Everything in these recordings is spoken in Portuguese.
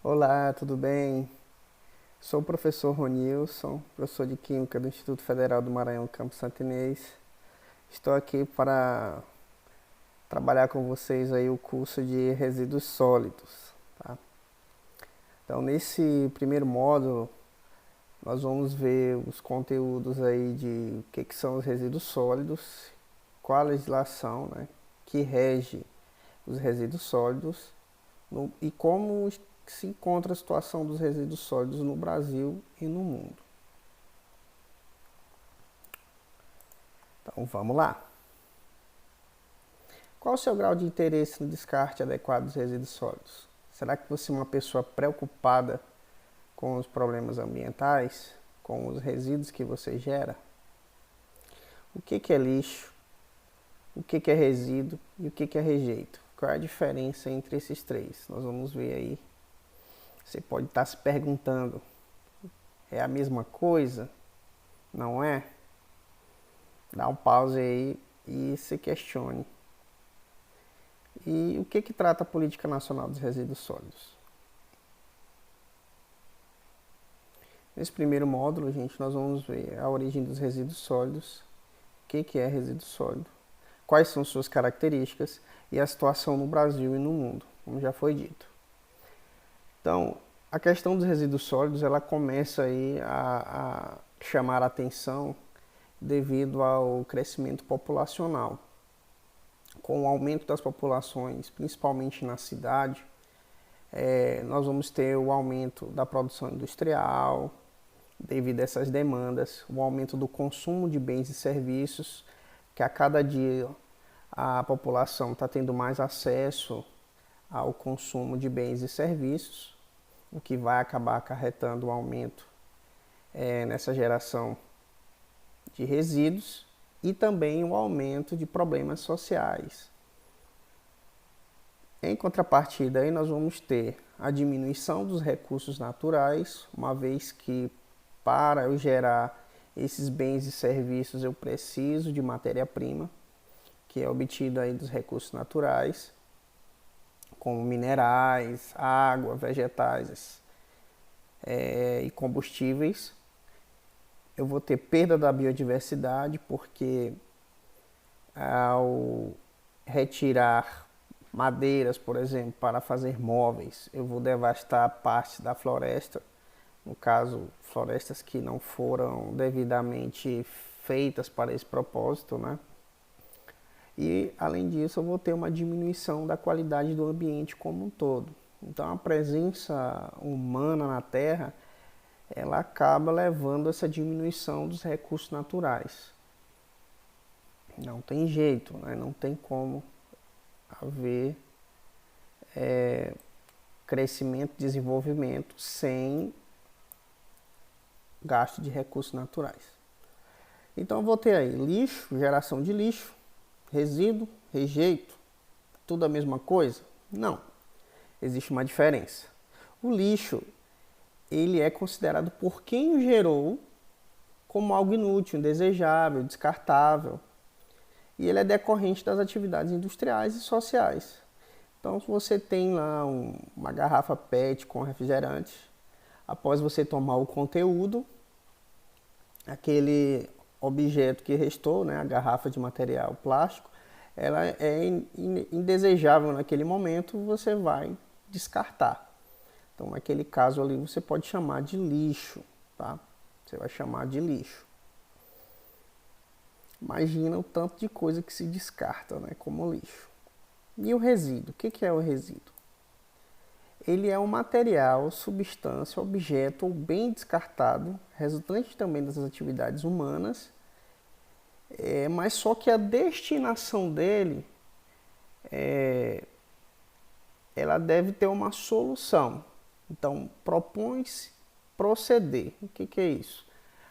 Olá, tudo bem? Sou o professor Ronilson, professor de Química do Instituto Federal do Maranhão, Campo Santo Inês. Estou aqui para trabalhar com vocês aí o curso de resíduos sólidos, tá? Então, nesse primeiro módulo, nós vamos ver os conteúdos aí de o que são os resíduos sólidos, qual a legislação, né, que rege os resíduos sólidos e como se encontra a situação dos resíduos sólidos no Brasil e no mundo. Então vamos lá. Qual o seu grau de interesse no descarte adequado dos resíduos sólidos? Será que você é uma pessoa preocupada com os problemas ambientais, com os resíduos que você gera? O que é lixo? O que é resíduo? E o que é rejeito? Qual é a diferença entre esses três? Nós vamos ver aí. Você pode estar se perguntando, é a mesma coisa? Não é? Dá um pause aí e se questione. E o que trata a Política Nacional dos Resíduos Sólidos? Nesse primeiro módulo, gente, nós vamos ver a origem dos resíduos sólidos, o que é resíduo sólido, quais são suas características e a situação no Brasil e no mundo, como já foi dito. Então, a questão dos resíduos sólidos, ela começa aí a chamar a atenção devido ao crescimento populacional. Com o aumento das populações, principalmente na cidade, nós vamos ter o aumento da produção industrial, devido a essas demandas, o aumento do consumo de bens e serviços, que a cada dia a população está tendo mais acesso ao consumo de bens e serviços, o que vai acabar acarretando um aumento nessa geração de resíduos e também o aumento de problemas sociais. Em contrapartida, aí nós vamos ter a diminuição dos recursos naturais, uma vez que para eu gerar esses bens e serviços eu preciso de matéria-prima, que é obtida aí dos recursos naturais, como minerais, água, vegetais e combustíveis. Eu vou ter perda da biodiversidade, porque ao retirar madeiras, por exemplo, para fazer móveis, eu vou devastar parte da floresta, no caso, florestas que não foram devidamente feitas para esse propósito, né? E, além disso, eu vou ter uma diminuição da qualidade do ambiente como um todo. Então, a presença humana na Terra, ela acaba levando essa diminuição dos recursos naturais. Não tem jeito, né? Não tem como haver crescimento e desenvolvimento sem gasto de recursos naturais. Então eu vou ter aí lixo, geração de lixo, resíduo, rejeito, tudo a mesma coisa? Não, existe uma diferença. O lixo, ele é considerado por quem o gerou como algo inútil, indesejável, descartável. E ele é decorrente das atividades industriais e sociais. Então, se você tem lá uma garrafa PET com refrigerante, após você tomar o conteúdo, aquele objeto que restou, né, a garrafa de material plástico, ela é indesejável naquele momento, você vai descartar. Então, naquele caso ali, você pode chamar de lixo, tá? Você vai chamar de lixo. Imagina o tanto de coisa que se descarta, né, como lixo. E o resíduo? O que é o resíduo? Ele é um material, substância, objeto ou bem descartado, resultante também das atividades humanas, mas só que a destinação dele ela deve ter uma solução. Então, propõe-se proceder. O que é isso?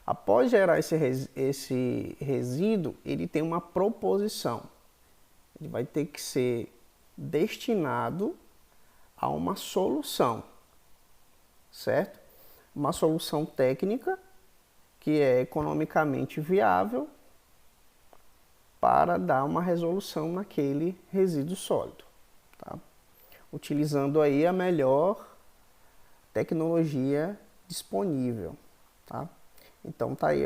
Após gerar esse resíduo, ele tem uma proposição. Ele vai ter que ser destinado a uma solução, certo? Uma solução técnica que é economicamente viável para dar uma resolução naquele resíduo sólido, tá? Utilizando aí a melhor tecnologia disponível, tá? Então tá aí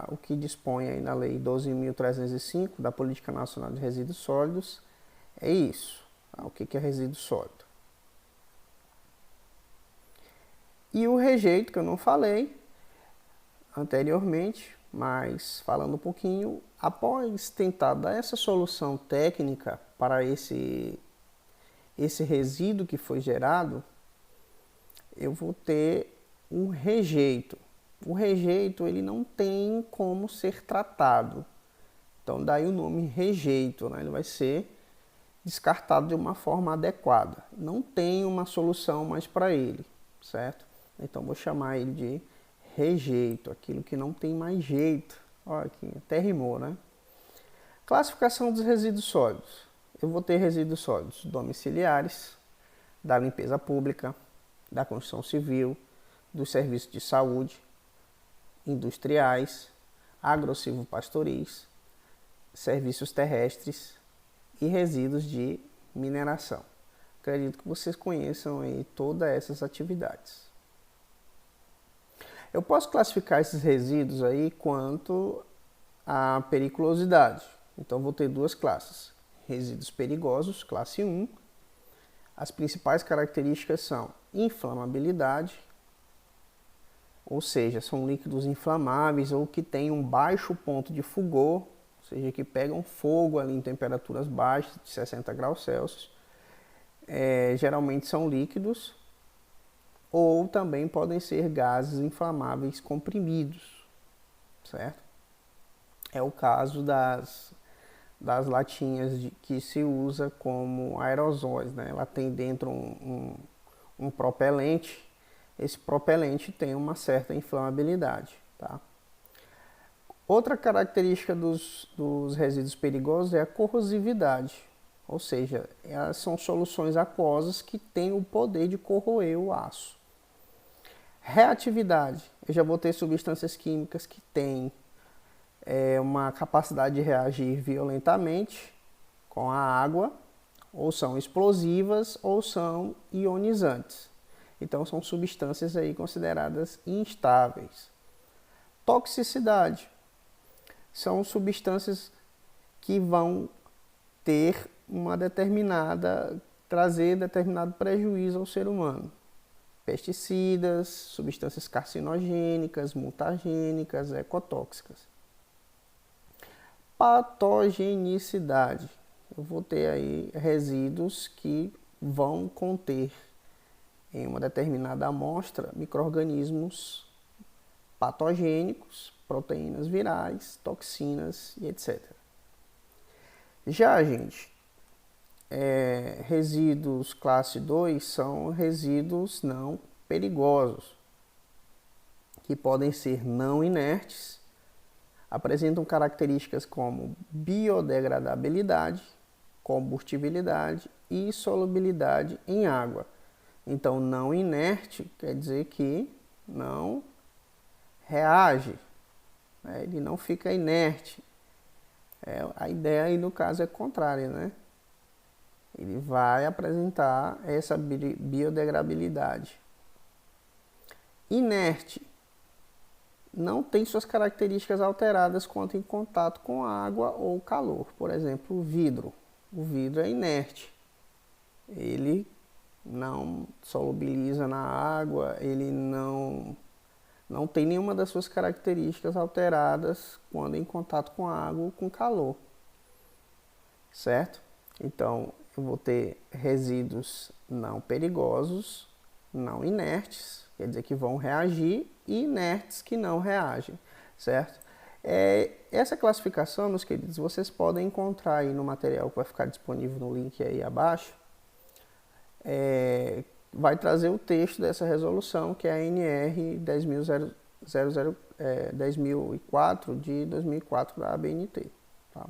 o que dispõe aí na Lei 12.305 da Política Nacional de Resíduos Sólidos, é isso, tá? O que é resíduo sólido. E o rejeito, que eu não falei anteriormente, mas falando um pouquinho, após tentar dar essa solução técnica para esse resíduo que foi gerado, eu vou ter um rejeito. O rejeito, ele não tem como ser tratado. Então daí o nome rejeito, né? Ele vai ser descartado de uma forma adequada. Não tem uma solução mais para ele, certo? Então vou chamar ele de rejeito, aquilo que não tem mais jeito. Olha aqui, até rimou, né? Classificação dos resíduos sólidos. Eu vou ter resíduos sólidos domiciliares, da limpeza pública, da construção civil, dos serviços de saúde, industriais, agrossilvopastoris, serviços terrestres e resíduos de mineração. Acredito que vocês conheçam aí todas essas atividades. Eu posso classificar esses resíduos aí quanto à periculosidade. Então vou ter duas classes: resíduos perigosos, classe 1. As principais características são inflamabilidade, ou seja, são líquidos inflamáveis ou que têm um baixo ponto de fulgor, ou seja, que pegam fogo ali em temperaturas baixas, de 60 graus Celsius. Geralmente são líquidos, ou também podem ser gases inflamáveis comprimidos, certo? É o caso das latinhas que se usa como aerosóis, né? Ela tem dentro um propelente. Esse propelente tem uma certa inflamabilidade, tá? Outra característica dos resíduos perigosos é a corrosividade, ou seja, elas são soluções aquosas que têm o poder de corroer o aço. Reatividade, eu já vou ter substâncias químicas que têm uma capacidade de reagir violentamente com a água, ou são explosivas ou são ionizantes. Então são substâncias aí consideradas instáveis. Toxicidade, são substâncias que vão trazer determinado prejuízo ao ser humano. Pesticidas, substâncias carcinogênicas, mutagênicas, ecotóxicas. Patogenicidade, eu vou ter aí resíduos que vão conter em uma determinada amostra micro-organismos patogênicos, proteínas virais, toxinas e etc. Já, gente, resíduos classe 2 são resíduos não perigosos, que podem ser não inertes, apresentam características como biodegradabilidade, combustibilidade e solubilidade em água. Então, não inerte quer dizer que não reage, né? Ele não fica inerte. A ideia aí no caso é contrária, né? Ele vai apresentar essa biodegradabilidade. Inerte não tem suas características alteradas quando em contato com água ou calor. Por exemplo, o vidro. O vidro é inerte. Ele não solubiliza na água, ele não tem nenhuma das suas características alteradas quando em contato com a água ou com calor, certo? Então, eu vou ter resíduos não perigosos, não inertes, quer dizer que vão reagir, e inertes que não reagem, certo? Essa classificação, meus queridos, vocês podem encontrar aí no material que vai ficar disponível no link aí abaixo. Vai trazer o texto dessa resolução, que é a NR 10.004 de 2004 da ABNT. Tá?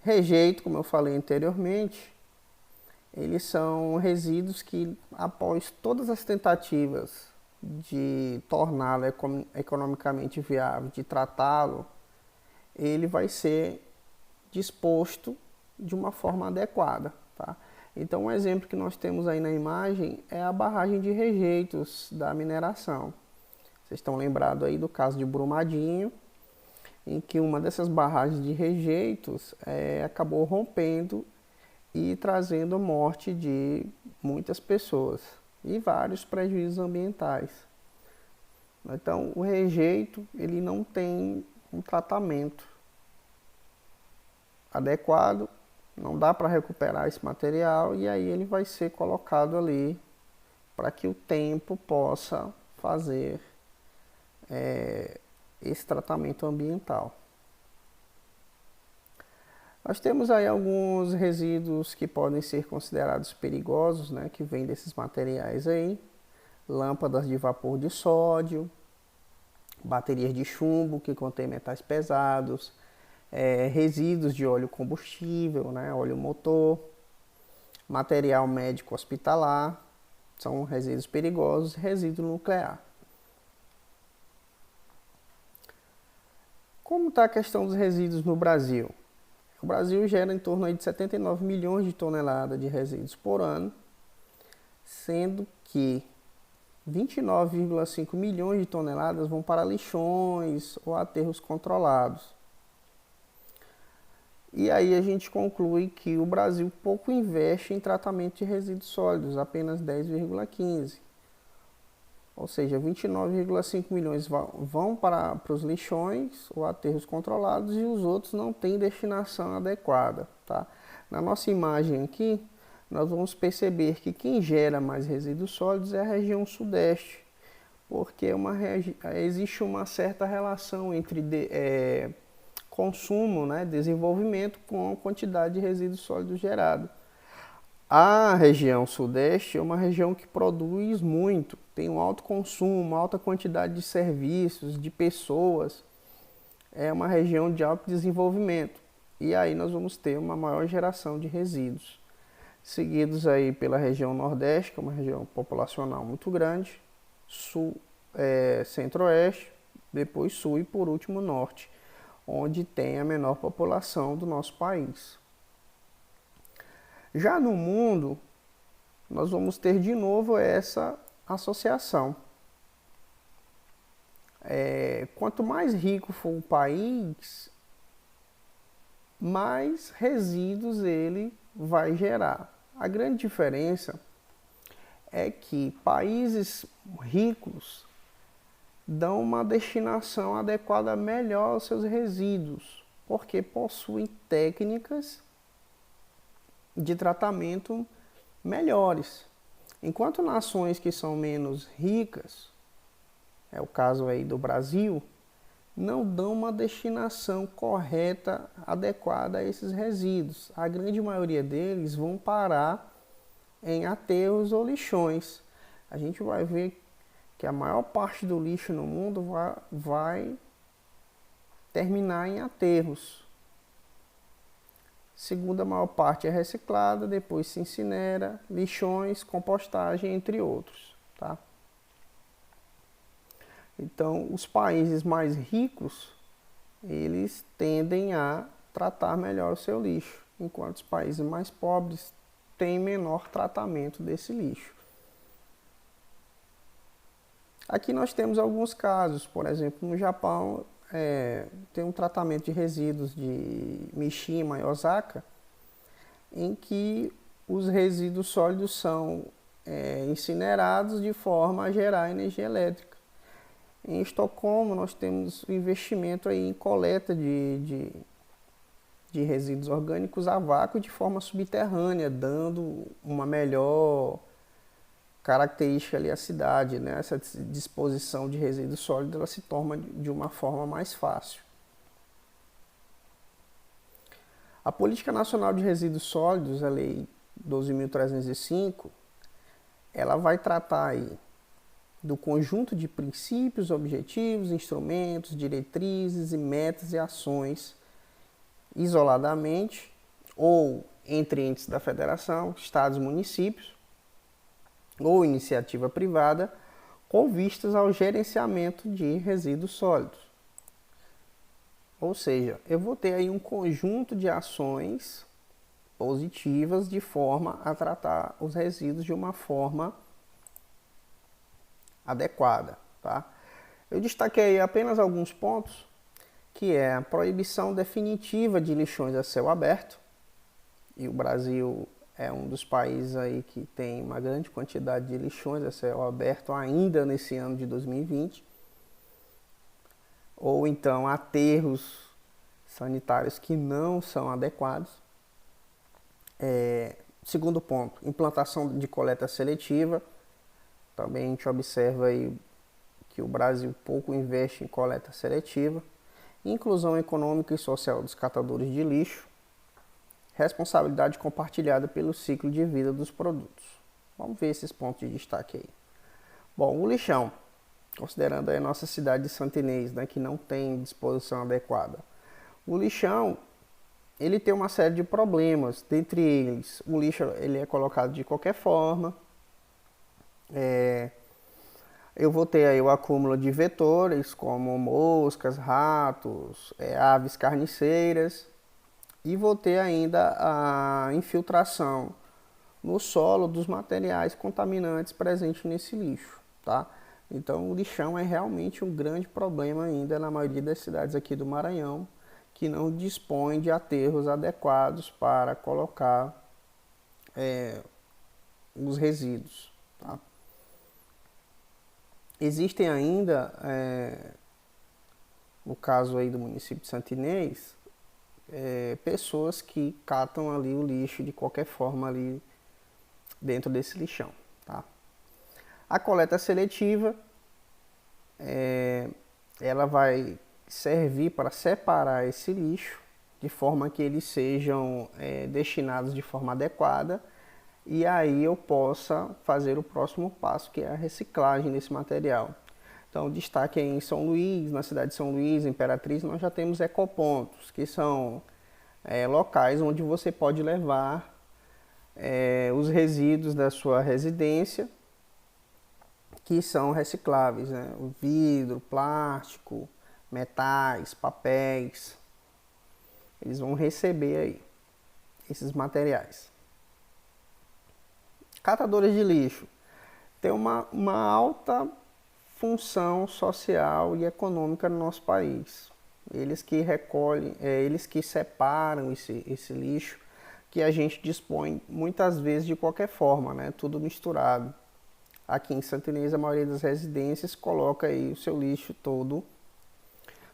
Rejeito, como eu falei anteriormente, eles são resíduos que, após todas as tentativas de torná-lo economicamente viável, de tratá-lo, ele vai ser disposto de uma forma adequada. Tá? Então, um exemplo que nós temos aí na imagem é a barragem de rejeitos da mineração. Vocês estão lembrados aí do caso de Brumadinho, em que uma dessas barragens de rejeitos acabou rompendo e trazendo a morte de muitas pessoas e vários prejuízos ambientais. Então, o rejeito ele não tem um tratamento adequado, não dá para recuperar esse material e aí ele vai ser colocado ali para que o tempo possa fazer esse tratamento ambiental. Nós temos aí alguns resíduos que podem ser considerados perigosos, né, que vêm desses materiais aí. Lâmpadas de vapor de sódio, baterias de chumbo que contêm metais pesados, resíduos de óleo combustível, né, óleo motor, material médico hospitalar, são resíduos perigosos, resíduo nuclear. Como está a questão dos resíduos no Brasil? O Brasil gera em torno aí de 79 milhões de toneladas de resíduos por ano, sendo que 29,5 milhões de toneladas vão para lixões ou aterros controlados. E aí a gente conclui que o Brasil pouco investe em tratamento de resíduos sólidos, apenas 10,15. Ou seja, 29,5 milhões vão para os lixões ou aterros controlados e os outros não têm destinação adequada. Tá? Na nossa imagem aqui, nós vamos perceber que quem gera mais resíduos sólidos é a região sudeste, porque existe uma certa relação entre consumo, né, desenvolvimento com a quantidade de resíduos sólidos gerado. A região sudeste é uma região que produz muito, tem um alto consumo, uma alta quantidade de serviços, de pessoas. É uma região de alto desenvolvimento. E aí nós vamos ter uma maior geração de resíduos. Seguidos aí pela região nordeste, que é uma região populacional muito grande, sul, centro-oeste, depois sul e por último norte, onde tem a menor população do nosso país. Já no mundo, nós vamos ter de novo essa associação. Quanto mais rico for o país, mais resíduos ele vai gerar. A grande diferença é que países ricos dão uma destinação adequada melhor aos seus resíduos, porque possuem técnicas de tratamento melhores. Enquanto nações que são menos ricas, é o caso aí do Brasil, não dão uma destinação correta, adequada a esses resíduos. A grande maioria deles vão parar em aterros ou lixões. A gente vai ver que a maior parte do lixo no mundo vai terminar em aterros. Segunda maior parte é reciclada, depois se incinera, lixões, compostagem, entre outros. Tá? Então, os países mais ricos, eles tendem a tratar melhor o seu lixo, enquanto os países mais pobres têm menor tratamento desse lixo. Aqui nós temos alguns casos, por exemplo, no Japão, tem um tratamento de resíduos de Mishima e Osaka, em que os resíduos sólidos são incinerados de forma a gerar energia elétrica. Em Estocolmo, nós temos um investimento aí em coleta de resíduos orgânicos a vácuo de forma subterrânea, dando uma melhor característica ali à cidade, né? Essa disposição de resíduos sólidos ela se torna de uma forma mais fácil. A Política Nacional de Resíduos Sólidos, a Lei 12.305, ela vai tratar aí do conjunto de princípios, objetivos, instrumentos, diretrizes e metas e ações isoladamente ou entre entes da federação, estados e municípios ou iniciativa privada com vistas ao gerenciamento de resíduos sólidos. Ou seja, eu vou ter aí um conjunto de ações positivas de forma a tratar os resíduos de uma forma adequada, tá? Eu destaquei apenas alguns pontos, que é a proibição definitiva de lixões a céu aberto, e o Brasil é um dos países aí que tem uma grande quantidade de lixões a céu aberto ainda nesse ano de 2020, ou então aterros sanitários que não são adequados. Segundo ponto, implantação de coleta seletiva. Também a gente observa aí que o Brasil pouco investe em coleta seletiva. Inclusão econômica e social dos catadores de lixo. Responsabilidade compartilhada pelo ciclo de vida dos produtos. Vamos ver esses pontos de destaque aí. Bom, o lixão, considerando aí a nossa cidade de Santa Inês, né, que não tem disposição adequada. O lixão, ele tem uma série de problemas, dentre eles, o lixo ele é colocado de qualquer forma, eu vou ter aí o acúmulo de vetores, como moscas, ratos, aves carniceiras, e vou ter ainda a infiltração no solo dos materiais contaminantes presentes nesse lixo, tá? Então o lixão é realmente um grande problema ainda na maioria das cidades aqui do Maranhão, que não dispõe de aterros adequados para colocar os resíduos, tá? Existem ainda, no caso aí do município de Santa Inês, pessoas que catam ali o lixo de qualquer forma ali dentro desse lixão, tá? A coleta seletiva, ela vai servir para separar esse lixo de forma que eles sejam destinados de forma adequada, e aí eu possa fazer o próximo passo, que é a reciclagem desse material. Então, destaque em São Luís, na cidade de São Luís, Imperatriz, nós já temos ecopontos, que são locais onde você pode levar os resíduos da sua residência, que são recicláveis, né? O vidro, plástico, metais, papéis, eles vão receber aí esses materiais. Catadores de lixo tem uma alta função social e econômica no nosso país. Eles que recolhem, eles que separam esse lixo que a gente dispõe muitas vezes de qualquer forma, né? Tudo misturado. Aqui em Santa Inês, a maioria das residências coloca aí o seu lixo todo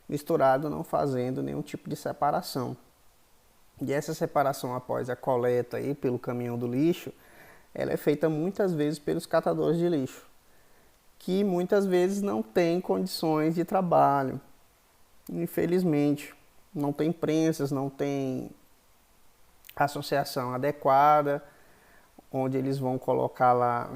misturado, não fazendo nenhum tipo de separação. E essa separação após a coleta aí pelo caminhão do lixo, ela é feita muitas vezes pelos catadores de lixo, que muitas vezes não têm condições de trabalho. Infelizmente, não tem prensas, não tem associação adequada, onde eles vão colocar lá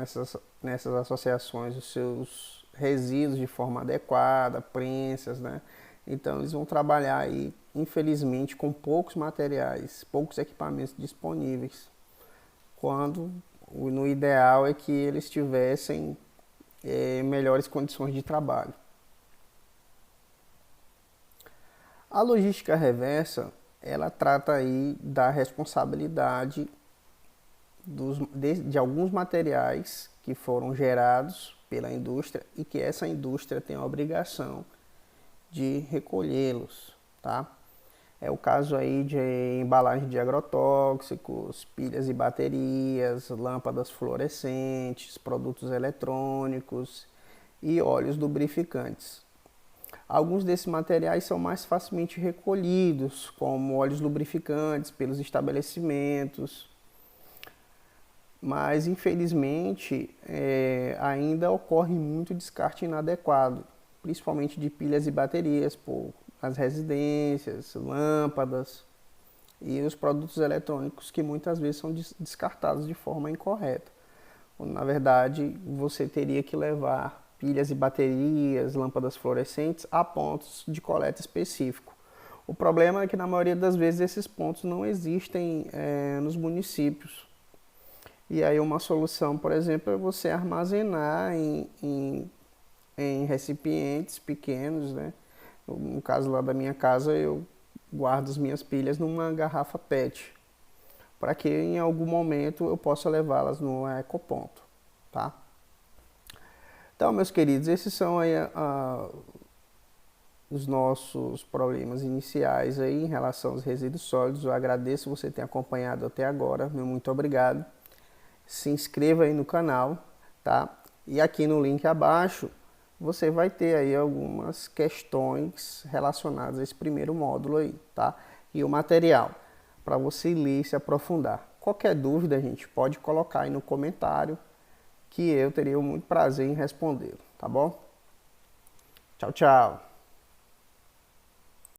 nessas associações os seus resíduos de forma adequada, prensas, né? Então eles vão trabalhar aí, infelizmente, com poucos materiais, poucos equipamentos disponíveis, quando no ideal é que eles tivessem melhores condições de trabalho. A logística reversa, ela trata aí da responsabilidade de alguns materiais que foram gerados pela indústria e que essa indústria tem a obrigação de recolhê-los, tá? É o caso aí de embalagem de agrotóxicos, pilhas e baterias, lâmpadas fluorescentes, produtos eletrônicos e óleos lubrificantes. Alguns desses materiais são mais facilmente recolhidos, como óleos lubrificantes, pelos estabelecimentos, mas infelizmente ainda ocorre muito descarte inadequado, principalmente de pilhas e baterias por as residências, lâmpadas e os produtos eletrônicos que muitas vezes são descartados de forma incorreta. Na verdade, você teria que levar pilhas e baterias, lâmpadas fluorescentes a pontos de coleta específico. O problema é que na maioria das vezes esses pontos não existem nos municípios. E aí uma solução, por exemplo, é você armazenar em recipientes pequenos, né? No caso lá da minha casa, eu guardo as minhas pilhas numa garrafa PET. para que em algum momento eu possa levá-las no ecoponto, tá? Então, meus queridos, esses são aí os nossos problemas iniciais aí em relação aos resíduos sólidos. Eu agradeço você ter acompanhado até agora, meu muito obrigado. Se inscreva aí no canal, tá? E aqui no link abaixo você vai ter aí algumas questões relacionadas a esse primeiro módulo aí, tá? E o material para você ler e se aprofundar. Qualquer dúvida, a gente pode colocar aí no comentário que eu teria muito prazer em respondê-lo, tá bom? Tchau, tchau!